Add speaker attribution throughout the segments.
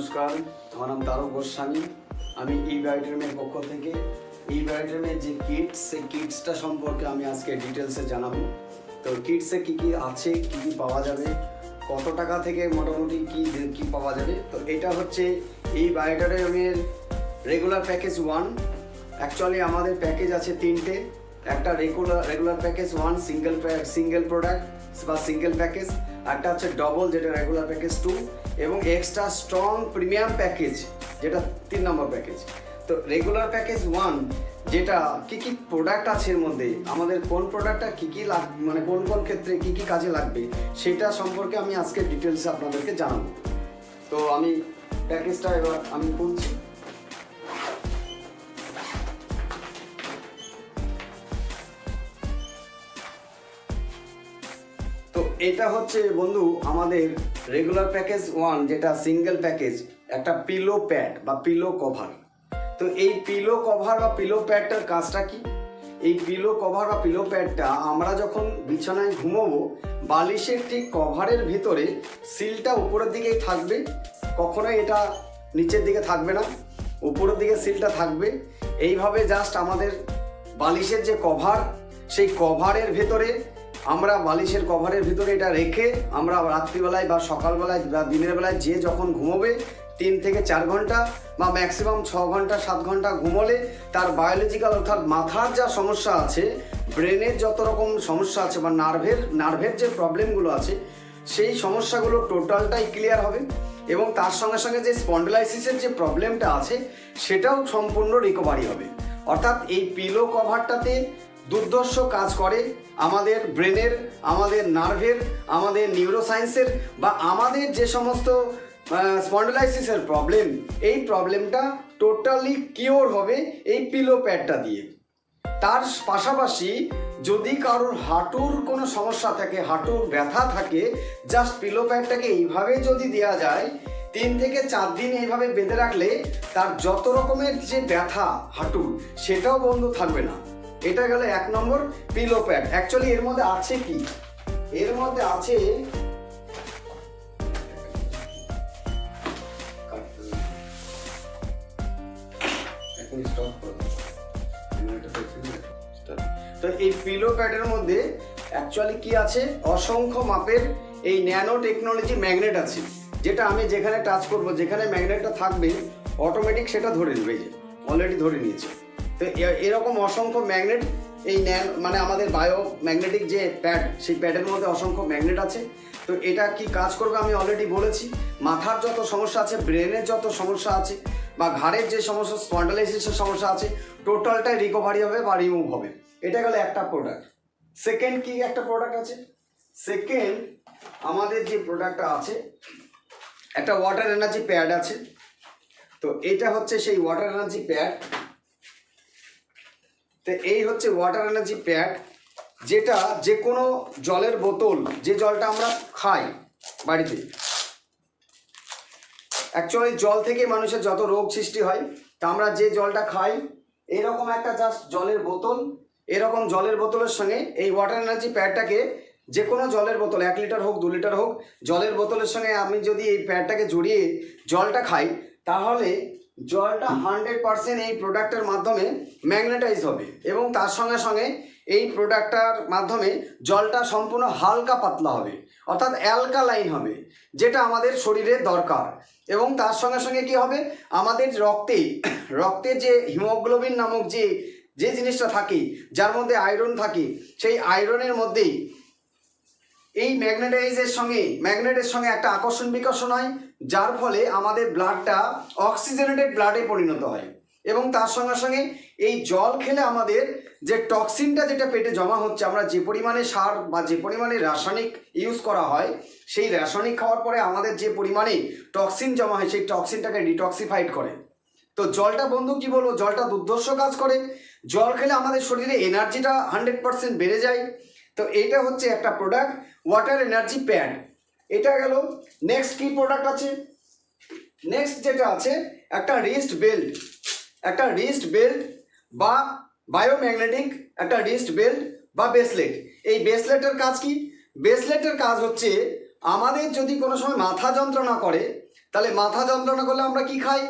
Speaker 1: নমস্কার, আমার নাম তারক গোস্বামী। আমি ইবায়োড্রিমের পক্ষ থেকে ইবায়োড্রিমের যে কিটস, সেই কিটসটা সম্পর্কে আমি আজকে ডিটেলসে জানাবো। তো কিটসে কী কী আছে, কী কী পাওয়া যাবে, কত টাকা থেকে মোটামুটি কী পাওয়া যাবে। তো এটা হচ্ছে ইবায়োড্রিমের রেগুলার প্যাকেজ 1। অ্যাকচুয়ালি আমাদের প্যাকেজ আছে 3টে। একটা রেগুলার প্যাকেজ 1 সিঙ্গেল প্রোডাক্ট বা সিঙ্গেল প্যাকেজ, একটা হচ্ছে ডবল যেটা রেগুলার প্যাকেজ 2, এবং এক্সট্রা স্ট্রং প্রিমিয়াম প্যাকেজ যেটা 3 নম্বর প্যাকেজ। তো রেগুলার প্যাকেজ 1 যেটা কী প্রোডাক্ট আছে এর মধ্যে, আমাদের কোন প্রোডাক্টটা কী মানে কোন ক্ষেত্রে কী কাজে লাগবে সেটা সম্পর্কে আমি আজকে ডিটেলসে আপনাদেরকে জানাবো। তো আমি প্যাকেজটা এবার আমি খুলছি। তো এটা হচ্ছে বন্ধু আমাদের রেগুলার প্যাকেজ 1 যেটা সিঙ্গেল প্যাকেজ, একটা পিলো প্যাড বা পিলো কভার। তো এই পিলো কভার বা পিলো প্যাডটার কাজটা কি? এই পিলো কভার বা পিলো প্যাডটা আমরা যখন বিছানায় ঘুমোবো, বালিশের ঠিক কভারের ভিতরে সিলটা উপরের দিকেই থাকবে, কখনোই এটা নিচের দিকে থাকবে না, উপরের দিকে সিলটা থাকবে। এইভাবে জাস্ট আমাদের বালিশের যে কভার, সেই কভারের ভেতরে আমরা বালিশের কভারের ভিতরে এটা রেখে আমরা রাত্রিবেলায় বা সকালবেলায় বা দিনের বেলায় যে যখন ঘুমোবে 3 থেকে 4 ঘন্টা বা ম্যাক্সিমাম 6 ঘন্টা 7 ঘন্টা ঘুমোলে তার বায়োলজিক্যাল অর্থাৎ মাথার যা সমস্যা আছে, ব্রেনের যত রকম সমস্যা আছে বা নার্ভের যে প্রবলেমগুলো আছে, সেই সমস্যাগুলো টোটালটাই ক্লিয়ার হবে। এবং তার সঙ্গে সঙ্গে যে স্পন্ডলাইসিসের যে প্রবলেমটা আছে সেটাও সম্পূর্ণ রিকভারি হবে। অর্থাৎ এই পিলো কভারটাতে দুর্ধর্ষ কাজ করে আমাদের ব্রেনের, আমাদের নার্ভের, আমাদের নিউরোসায়েন্সের বা আমাদের যে সমস্ত স্পন্ডলাইসিসের প্রবলেম, এই প্রবলেমটা টোটালি কিওর হবে এই পিলো প্যাডটা দিয়ে। তার পাশাপাশি যদি কারোর হাঁটুর কোনো সমস্যা থাকে, হাঁটুর ব্যথা থাকে, জাস্ট পিলো প্যাডটাকে এইভাবে যদি দেওয়া যায় 3 থেকে 4 দিন এইভাবে বেঁধে রাখলে তার যত রকমের যে ব্যথা হাঁটুর সেটাও বন্ধ থাকবে না। এটা গেল 1 নম্বর পিলো প্যাড। অ্যাকচুয়ালি এর মধ্যে আছে কি? এর মধ্যে আছে তো এই পিলো প্যাডের মধ্যে অ্যাকচুয়ালি কি আছে, অসংখ্য মাপের এই ন্যানো টেকনোলজি ম্যাগনেট আছে, যেটা আমি যেখানে টাচ করব, যেখানে ম্যাগনেটটা থাকবে অটোমেটিক সেটা ধরে নেবে, যে অলরেডি ধরে নিয়েছে। তো এরকম অসংখ্য ম্যাগনেট এই মানে আমাদের বায়োম্যাগনেটিক যে প্যাড, সেই প্যাডের মধ্যে অসংখ্য ম্যাগনেট আছে। তো এটা কি কাজ করবে আমি অলরেডি বলেছি। মাথার যত সমস্যা আছে, ব্রেনের যত সমস্যা আছে বা ঘাড়ের যে সমস্ত স্পন্ডালাইসিসের সমস্যা আছে, টোটালটাই রিকভারি হবে বা রিমুভ হবে। এটা গেল একটা প্রোডাক্ট। সেকেন্ড কি একটা প্রোডাক্ট আছে, সেকেন্ড আমাদের যে প্রোডাক্টটা আছে, একটা ওয়াটার এনার্জি প্যাড আছে। তো এটা হচ্ছে সেই ওয়াটার এনার্জি প্যাড। তো এই হচ্ছে ওয়াটার এনার্জি প্যাড, যেটা যে কোনো জলের বোতল, যে জলটা আমরা খাই বাড়িতে, অ্যাকচুয়ালি জল থেকে মানুষের যত রোগ সৃষ্টি হয়, তা আমরা যে জলটা খাই, এরকম একটা জাস্ট জলের বোতল, এরকম জলের বোতলের সঙ্গে এই ওয়াটার এনার্জি প্যাডটাকে, যে কোনো জলের বোতল 1 লিটার হোক 2 লিটার হোক, জলের বোতলের সঙ্গে আমি যদি এই প্যাডটাকে জড়িয়ে জলটা খাই, তাহলে জলটা 100% এই প্রোডাক্টের মাধ্যমে ম্যাগনেটাইজ হবে। এবং তার সঙ্গে সঙ্গে এই প্রোডাক্টটার মাধ্যমে জলটা সম্পূর্ণ হালকা পাতলা হবে, অর্থাৎ অ্যালকালাইন হবে, যেটা আমাদের শরীরে দরকার। এবং তার সঙ্গে সঙ্গে কি হবে, আমাদের রক্তে যে হিমোগ্লোবিন নামক যে জিনিসটা থাকে, যার মধ্যে আয়রন থাকে, সেই আয়রনের মধ্যেই এই ম্যাগনেটের সঙ্গে একটা আকর্ষণ বিকর্ষণ হয়, যার ফলে আমাদের ব্লাডটা অক্সিজেনেটেড ব্লাডে পরিণত হয়। এবং তার সঙ্গে সঙ্গে এই জল খেলে আমাদের যে টক্সিনটা যেটা পেটে জমা হচ্ছে, আমরা যে পরিমাণে সার বা যে পরিমাণে রাসায়নিক ইউজ করা হয়, সেই রাসায়নিক খাওয়ার পরে আমাদের যে পরিমাণে টক্সিন জমা হয়, সেই টক্সিনটাকে ডিটক্সিফাইড করে। তো জলটা বন্ধু কি বলবো, জলটা দুর্ধর্ষ কাজ করে। জল খেলে আমাদের শরীরে এনার্জিটা 100% বেড়ে যায়। তো এটা হচ্ছে একটা প্রোডাক্ট, ওয়াটার এনার্জি প্যাড। এটা গেল। নেক্সট কি প্রোডাক্ট আছে, নেক্সট যেটা আছে একটা রিস্ট বেল্ট বা বায়োম্যাগনেটিক একটা রিস্ট বেল্ট বা ব্রেসলেট। এই ব্রেসলেটের কাজ কি? ব্রেসলেটের কাজ হচ্ছে আমাদের যদি কোনো সময় মাথা যন্ত্রণা করে, তাহলে মাথা যন্ত্রণা করলে আমরা কি খাই?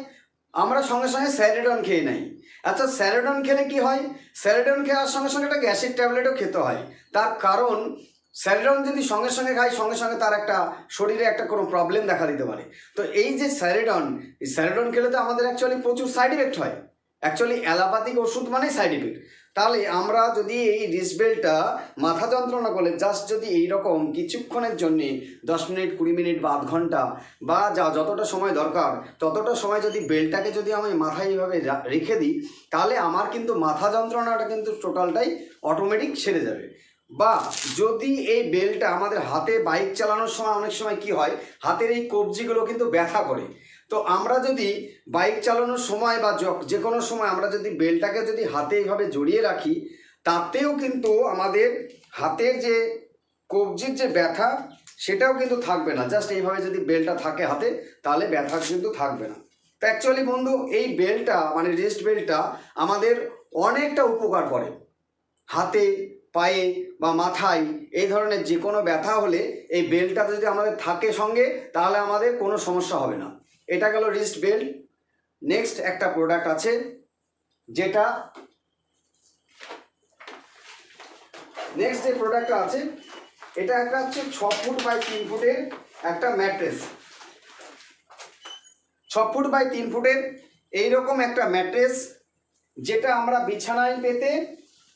Speaker 1: আমরা সঙ্গে সঙ্গে স্যারিডন খেয়ে নেই। আচ্ছা, স্যারিডন খেলে কি হয়? স্যারিডন খাওয়ার সঙ্গে সঙ্গে একটা গ্যাসের ট্যাবলেটও খেতে হয়। তার কারণ স্যারিডন যদি সঙ্গে সঙ্গে খাই, সঙ্গে সঙ্গে তার একটা শরীরে একটা কোনো প্রবলেম দেখা দিতে পারে। তো এই যে স্যারিডন, এই স্যারিডন খেলে তো আমাদের অ্যাকচুয়ালি প্রচুর সাইড ইফেক্ট হয়। অ্যাকচুয়ালি অ্যালোপ্যাথিক ওষুধ মানেই সাইড ইফেক্ট। তাহলে আমরা যদি এই রিস্ট বেল্টটা মাথা যন্ত্রণা করলে জাস্ট যদি এইরকম কিছুক্ষণের জন্যে 10 মিনিট, 20 মিনিট বা আধ ঘন্টা বা যতটা সময় দরকার ততটা সময় যদি বেল্টটাকে যদি আমি মাথায় এইভাবে রেখে দিই, তাহলে আমার কিন্তু মাথা যন্ত্রণাটা কিন্তু টোটালটাই অটোমেটিক সেরে যাবে। বা যদি এই বেল্টটা আমাদের হাতে বাইক চালানোর সময় অনেক সময় কি হয়, হাতের এই কবজিগুলো কিন্তু ব্যথা করে। তো আমরা যদি বাইক চালানোর সময় বা যে কোনো সময় আমরা যদি বেল্টটাকে যদি হাতে এইভাবে জড়িয়ে রাখি, তাতেও কিন্তু আমাদের হাতের যে কবজির যে ব্যথা সেটাও কিন্তু থাকবে না। জাস্ট এইভাবে যদি বেল্টটা থাকে হাতে, তাহলে ব্যথা কিন্তু থাকবে না। তো অ্যাকচুয়ালি বন্ধু, এই বেল্টটা মানে রিস্ট বেল্টটা আমাদের অনেকটা উপকার করে। হাতে, পায়ে বা মাথায় এই ধরনের যে কোনো ব্যথা হলে এই বেল্টটা যদি আমাদের থাকে সঙ্গে, তাহলে আমাদের কোনো সমস্যা হবে না। এটা গেল রিস্ট বেল্ট। নেক্সট একটা প্রোডাক্ট আছে, যেটা নেক্সট যে প্রোডাক্টটা আছে এটা একটা হচ্ছে 6 ফুট বাই 3 ফুটের একটা ম্যাট্রেস। 6 ফুট বাই 3 ফুটের এইরকম একটা ম্যাট্রেস, যেটা আমরা বিছানায় পেতে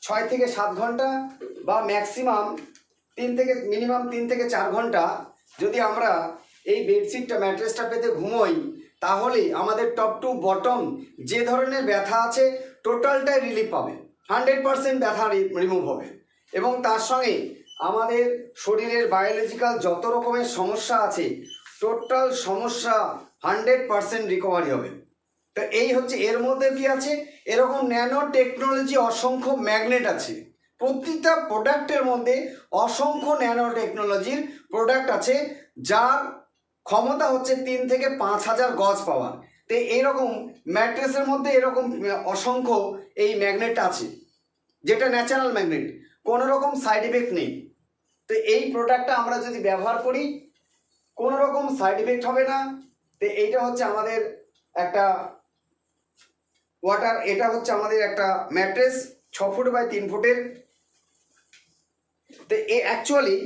Speaker 1: 6 থেকে 7 ঘন্টা বা ম্যাক্সিমাম মিনিমাম 3 থেকে 4 ঘন্টা যদি আমরা এই বেডশিটটা ম্যাট্রেসটা পেতে ঘুমোই, তাহলে আমাদের টপ টু বটম যে ধরনের ব্যথা আছে টোটালটাই রিলিফ পাবে। 100% ব্যথা রিমুভ হবে। এবং তার সঙ্গে আমাদের শরীরের বায়োলজিক্যাল যত রকমের সমস্যা আছে টোটাল সমস্যা 100% রিকভারি হবে। তো এই হচ্ছে, এর মধ্যে কি আছে, এরকম ন্যানো টেকনোলজি অসংখ্য ম্যাগনেট আছে। প্রতিটা প্রোডাক্টের মধ্যে অসংখ্য ন্যানো টেকনোলজির প্রোডাক্ট আছে, যার ক্ষমতা হচ্ছে 3 থেকে 5,000 গজ পাওয়ার। তো এইরকম ম্যাট্রেসের মধ্যে এরকম অসংখ্য এই ম্যাগনেট আছে, যেটা ন্যাচারাল ম্যাগনেট, কোনো রকম সাইড ইফেক্ট নেই। তো এই প্রোডাক্টটা আমরা যদি ব্যবহার করি কোনো রকম সাইড ইফেক্ট হবে না। তো এইটা হচ্ছে আমাদের একটা এটা হচ্ছে আমাদের একটা ম্যাট্রেস 6 ফুট বাই 3 ফুটের। তো অ্যাকচুয়ালি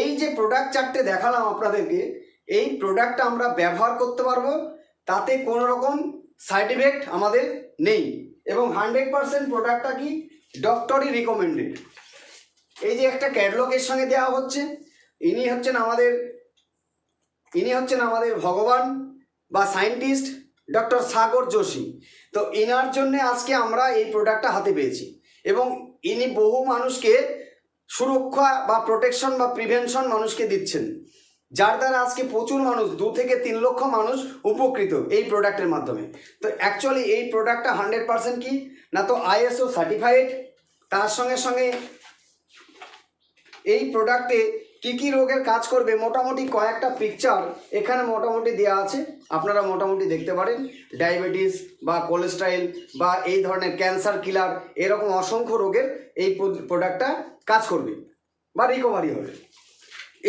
Speaker 1: এই যে প্রোডাক্ট চারটে দেখালাম আপনাদেরকে, এই প্রোডাক্টটা আমরা ব্যবহার করতে পারবো, তাতে কোনো রকম সাইড ইফেক্ট আমাদের নেই। এবং 100% প্রোডাক্টটা কি ডক্টরি রিকমেন্ডেড। এই যে একটা ক্যাটালগের সঙ্গে দেওয়া হচ্ছে, ইনি হচ্ছেন আমাদের ভগবান বা সায়েন্টিস্ট ডক্টর সাগর যোশী। তো এনার জন্যে আজকে আমরা এই প্রোডাক্টটা হাতে পেয়েছি। এবং ইনি বহু মানুষকে সুরক্ষা বা প্রোটেকশন বা প্রিভেনশন মানুষকে দিচ্ছেন, যার দ্বারা আজকে প্রচুর মানুষ 2 থেকে 3 লক্ষ মানুষ উপকৃত এই প্রোডাক্টের মাধ্যমে। তো অ্যাকচুয়ালি এই প্রোডাক্টটা 100% কি না, তো ISO সার্টিফাইড। তার সঙ্গে সঙ্গে এই প্রোডাক্টে কি কি রোগের কাজ করবে মোটামুটি কয়েকটা পিকচার এখানে মোটামুটি দেওয়া আছে, আপনারা মোটামুটি দেখতে পারেন। ডায়াবেটিস বা কোলেস্টেরল বা এই ধরনের ক্যান্সার কিলার, এরকম অসংখ্য রোগের এই প্রোডাক্টটা কাজ করবে বা রিকভারি হবে।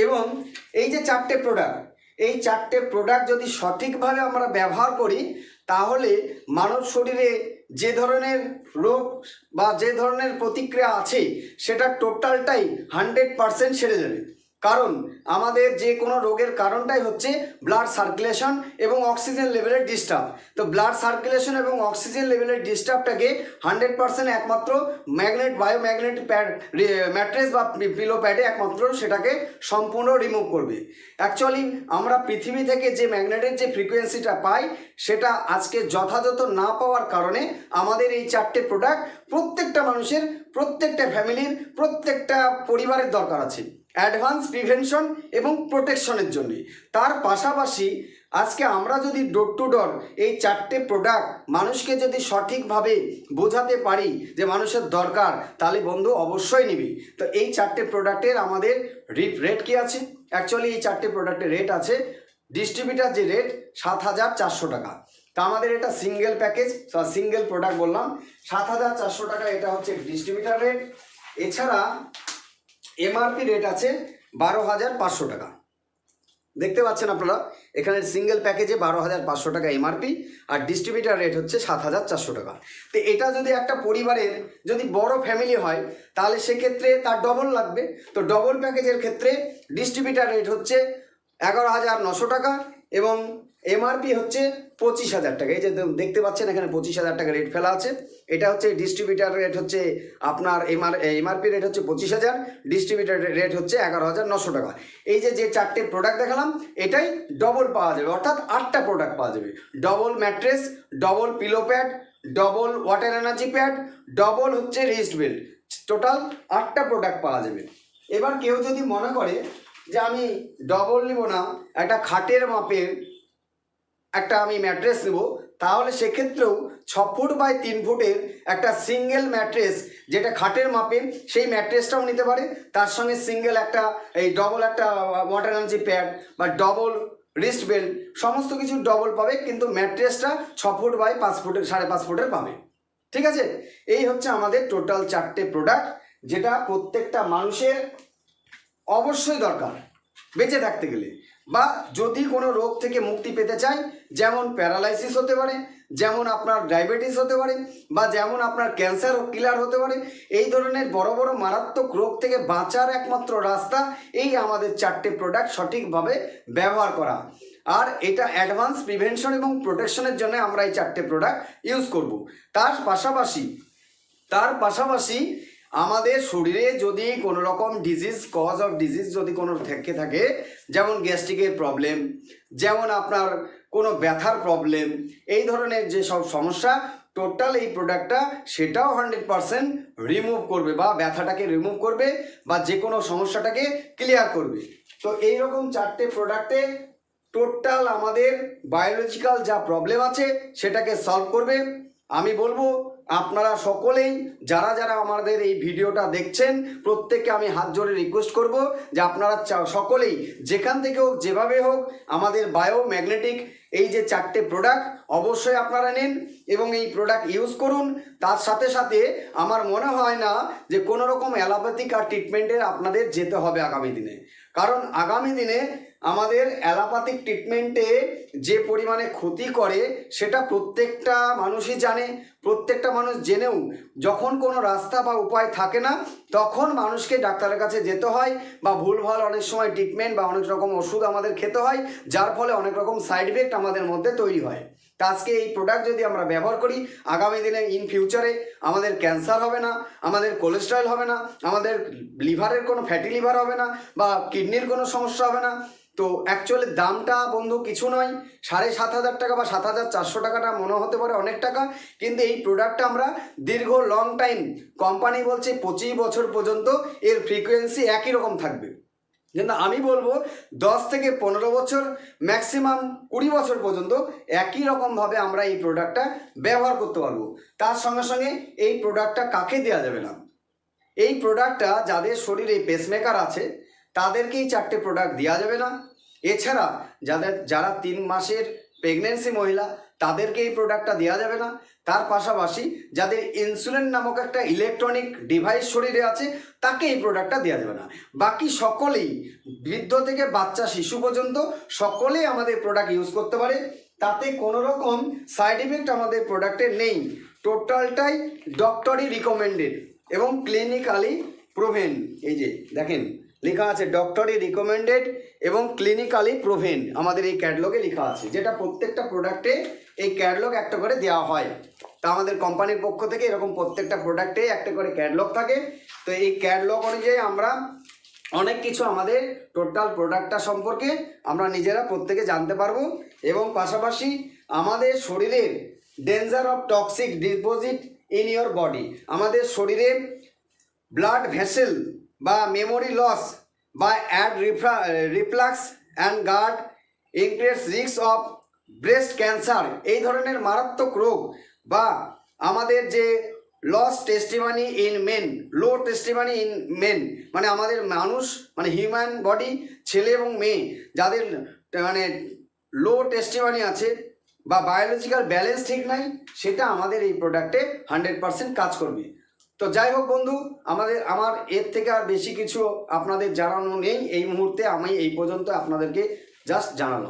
Speaker 1: এবং এই যে 4টে প্রোডাক্ট, এই 4টে প্রোডাক্ট যদি সঠিকভাবে আমরা ব্যবহার করি, তাহলে মানব শরীরে যে ধরনের রোগ বা যে ধরনের প্রতিক্রিয়া আছে সেটা টোটালটাই 100% সেরে যাবে। কারণ আমাদের যে কোনো রোগের কারণটাই হচ্ছে ব্লাড সার্কুলেশন এবং অক্সিজেন লেভেলের ডিস্টার্ব। তো ব্লাড সার্কুলেশন এবং অক্সিজেন লেভেলের ডিস্টার্বটাকে 100% একমাত্র বায়োম্যাগনেটিক ম্যাট্রেস বা পিলো প্যাডে একমাত্র সেটাকে সম্পূর্ণ রিমুভ করবে। অ্যাকচুয়ালি আমরা পৃথিবী থেকে যে ম্যাগনেটের যে ফ্রিকোয়েন্সিটা পাই, সেটা আজকে যথাযথ না পাওয়ার কারণে আমাদের এই 4টে প্রোডাক্ট প্রত্যেকটা মানুষের, প্রত্যেকটা ফ্যামিলির, প্রত্যেকটা পরিবারের দরকার আছে অ্যাডভান্স প্রিভেনশন এবং প্রোটেকশনের জন্য। তার পাশাপাশি আজকে আমরা যদি ডোর টু ডোর এই 4টে প্রোডাক্ট মানুষকে যদি সঠিকভাবে বোঝাতে পারি যে মানুষের দরকার, তাহলে বন্ধু অবশ্যই নিবি। তো এই 4টে প্রোডাক্টের আমাদের রেট কি আছে? অ্যাকচুয়ালি এই 4টে প্রোডাক্টের রেট আছে, ডিস্ট্রিবিউটার যে রেট 7,400 টাকা। তা আমাদের এটা সিঙ্গেল প্যাকেজ, সিঙ্গেল প্রোডাক্ট বললাম 7,400 টাকা, এটা হচ্ছে ডিস্ট্রিবিউটার রেট। এছাড়া MRP রেট আছে 12,500 টাকা। দেখতে পাচ্ছেন আপনারা এখানে সিঙ্গেল প্যাকেজে 12,500 টাকা এমআরপি আর ডিস্ট্রিবিউটার রেট হচ্ছে 7,400 টাকা। তো এটা যদি একটা পরিবারের যদি বড় ফ্যামিলি হয় তাহলে সেক্ষেত্রে তার ডবল লাগবে। তো ডবল প্যাকেজের ক্ষেত্রে ডিস্ট্রিবিউটার রেট হচ্ছে 11,900 টাকা এবং এমআরপি হচ্ছে 25,000 টাকা। এই যে দেখতে পাচ্ছেন এখানে 25,000 টাকা রেট ফেলা আছে। এটা হচ্ছে ডিস্ট্রিবিউটার রেট হচ্ছে আপনার এমআরপি রেট হচ্ছে 25,000, ডিস্ট্রিবিউটার রেট হচ্ছে 11,900 টাকা। এই যে চারটে প্রোডাক্ট দেখালাম এটাই ডবল পাওয়া যাবে, অর্থাৎ 8টা প্রোডাক্ট পাওয়া যাবে। Double mattress, double pillow pad, double water energy pad, double হচ্ছে রিস্ট বেল্ট, টোটাল 8টা প্রোডাক্ট পাওয়া যাবে। এবার কেউ যদি মনে করে যে আমি ডবল নিব না, একটা খাটের মাপের একটা আমি ম্যাট্রেস নেব, তাহলে সেক্ষেত্রেও 6 ফুট বাই 3 ফুটের একটা সিঙ্গেল ম্যাট্রেস যেটা খাটের মাপে সেই ম্যাট্রেসটাও নিতে পারে। তার সঙ্গে সিঙ্গেল একটা এই ডবল একটা ওয়াটার এনার্জি প্যাড বা ডবল রিস্ট বেল্ট সমস্ত কিছু ডবল পাবে, কিন্তু ম্যাট্রেসটা 6 ফুট বাই 5 ফুটের 5.5 ফুটের পাবে। ঠিক আছে, এই হচ্ছে আমাদের টোটাল 4টে প্রোডাক্ট যেটা প্রত্যেকটা মানুষের অবশ্যই দরকার বেঁচে থাকতে গেলে, বা যদি কোনো রোগ থেকে মুক্তি পেতে চাই, যেমন প্যারালাইসিস হতে পারে, যেমন আপনার ডায়াবেটিস হতে পারে, বা যেমন আপনার ক্যান্সার কিলার হতে পারে। এই ধরনের বড় বড় মারাত্মক রোগ থেকে বাঁচার একমাত্র রাস্তা এই আমাদের 4টে প্রোডাক্ট সঠিকভাবে ব্যবহার করা। আর এটা অ্যাডভান্স প্রিভেনশন এবং প্রোটেকশনের জন্য আমরা এই 4টে প্রোডাক্ট ইউজ করব। তার পাশাপাশি আমাদের শরীরে যদি কোনো রকম ডিজিজ, কজ অফ ডিজিজ যদি কোনো থেকে থাকে, যেমন গ্যাস্ট্রিকের প্রবলেম, যেমন আপনার কোনো ব্যথার প্রবলেম, এই ধরনের যে সব সমস্যা, টোটাল এই প্রোডাক্টটা সেটাও 100% রিমুভ করবে, বা ব্যথাটাকে রিমুভ করবে, বা যে কোনো সমস্যাটাকে ক্লিয়ার করবে। তো এইরকম 4টে প্রোডাক্টে টোটাল আমাদের বায়োলজিক্যাল যা প্রবলেম আছে সেটাকে সলভ করবে। আমি বলবো আপনারা সকলেই যারা যারা আমাদের এই ভিডিওটা দেখছেন প্রত্যেককে আমি হাত জোড়ে রিকোয়েস্ট করব যে আপনারা সকলেই যেখান থেকে হোক যেভাবে হোক আমাদের বায়োম্যাগনেটিক এই যে 4টে প্রোডাক্ট অবশ্যই আপনারা নিন এবং এই প্রোডাক্ট ইউজ করুন। তার সাথে সাথে আমার মনে হয় না যে কোনো রকম অ্যালোপ্যাথিক আর ট্রিটমেন্টের আপনাদের যেতে হবে আগামী দিনে, কারণ আগামী দিনে আমাদের অ্যালোপ্যাথিক ট্রিটমেন্টে যে পরিমাণে ক্ষতি করে সেটা প্রত্যেকটা মানুষই জানে। প্রত্যেকটা মানুষ জেনেও যখন কোনো রাস্তা বা উপায় থাকে না তখন মানুষকে ডাক্তারের কাছে যেতে হয়, বা ভুলভাল অনেক সময় ট্রিটমেন্ট বা অনেক রকম ওষুধ আমাদের খেতে হয়, যার ফলে অনেক রকম সাইড ইফেক্ট আমাদের মধ্যে তৈরি হয়। তা আজকে এই প্রোডাক্ট যদি আমরা ব্যবহার করি আগামী দিনে ইন ফিউচারে আমাদের ক্যান্সার হবে না, আমাদের কোলেস্টেরল হবে না, আমাদের লিভারের কোনো ফ্যাটি লিভার হবে না, বা কিডনির কোনো সমস্যা হবে না। তো অ্যাকচুয়ালি দামটা বন্ধু কিছু নয়, 7,500 টাকা বা 7,400 টাকাটা মনে হতে পারে অনেক টাকা, কিন্তু এই প্রোডাক্টটা আমরা দীর্ঘ লং টাইম, কোম্পানি বলছে 25 বছর পর্যন্ত এর ফ্রিকোয়েন্সি একই রকম থাকবে, কিন্তু আমি বলবো 10 থেকে 15 বছর, ম্যাক্সিমাম 20 বছর পর্যন্ত একই রকমভাবে আমরা এই প্রোডাক্টটা ব্যবহার করতে পারবো। তার সঙ্গে সঙ্গে এই প্রোডাক্টটা কাকে দেওয়া যাবে না, এই প্রোডাক্টটা যাদের শরীরে পেসমেকার আছে তাদেরকে এই 4টে প্রোডাক্ট দেওয়া যাবে না। এছাড়া যারা 3 মাসের প্রেগনেন্সি মহিলা তাদেরকে এই প্রোডাক্টটা দেওয়া যাবে না। তার পাশাপাশি যাদের ইনসুলিন নামক একটা ইলেকট্রনিক ডিভাইস শরীরে আছে তাকে এই প্রোডাক্টটা দেওয়া যাবে না। বাকি সকলেই, বৃদ্ধ থেকে বাচ্চা শিশু পর্যন্ত সকলেই আমাদের প্রোডাক্ট ইউজ করতে পারে, তাতে কোনো রকম সাইড ইফেক্ট আমাদের প্রোডাক্টের নেই। টোটালটাই ডক্টরি রিকমেন্ডেড এবং ক্লিনিক্যালি প্রুভেন। এই যে দেখেন লেখা আছে ডক্টরি রিকমেন্ডেড এবং ক্লিনিক্যালি প্রুভেন, আমাদের এই ক্যাটালগে লেখা আছে, যেটা প্রত্যেকটা প্রোডাক্টে এই ক্যাটালগ একটা করে দেওয়া হয়। তা আমাদের কোম্পানির পক্ষ থেকে এরকম প্রত্যেকটা প্রোডাক্টে একটা করে ক্যাটালগ থাকে। তো এই ক্যাটালগ অনুযায়ী আমরা অনেক কিছু আমাদের টোটাল প্রোডাক্টটা সম্পর্কে আমরা নিজেরা প্রত্যেকে জানতে পারবো, এবং পাশাপাশি আমাদের শরীরের danger of toxic deposit in your body, আমাদের শরীরে ব্লাড ভেসেল বা মেমোরি লস বা add reflux and guard increase risk of breast cancer, এই ধরনের মারাত্মক রোগ, বা আমাদের যে loss testosterone in men, low testosterone in men, মানে আমাদের মানুষ মানে হিউম্যান বডি ছেলে এবং মেয়ে যাদের মানে লো টেস্টিমানি আছে বা বায়োলজিক্যাল ব্যালেন্স ঠিক নাই, সেটা আমাদের এই প্রোডাক্টে 100% কাজ করবে। তো যাই হোক বন্ধু, আমার এর থেকে আর বেশি কিছু আপনাদের জানানো নেই এই মুহূর্তে। আমি এই পর্যন্ত আপনাদেরকে জাস্ট জানালাম।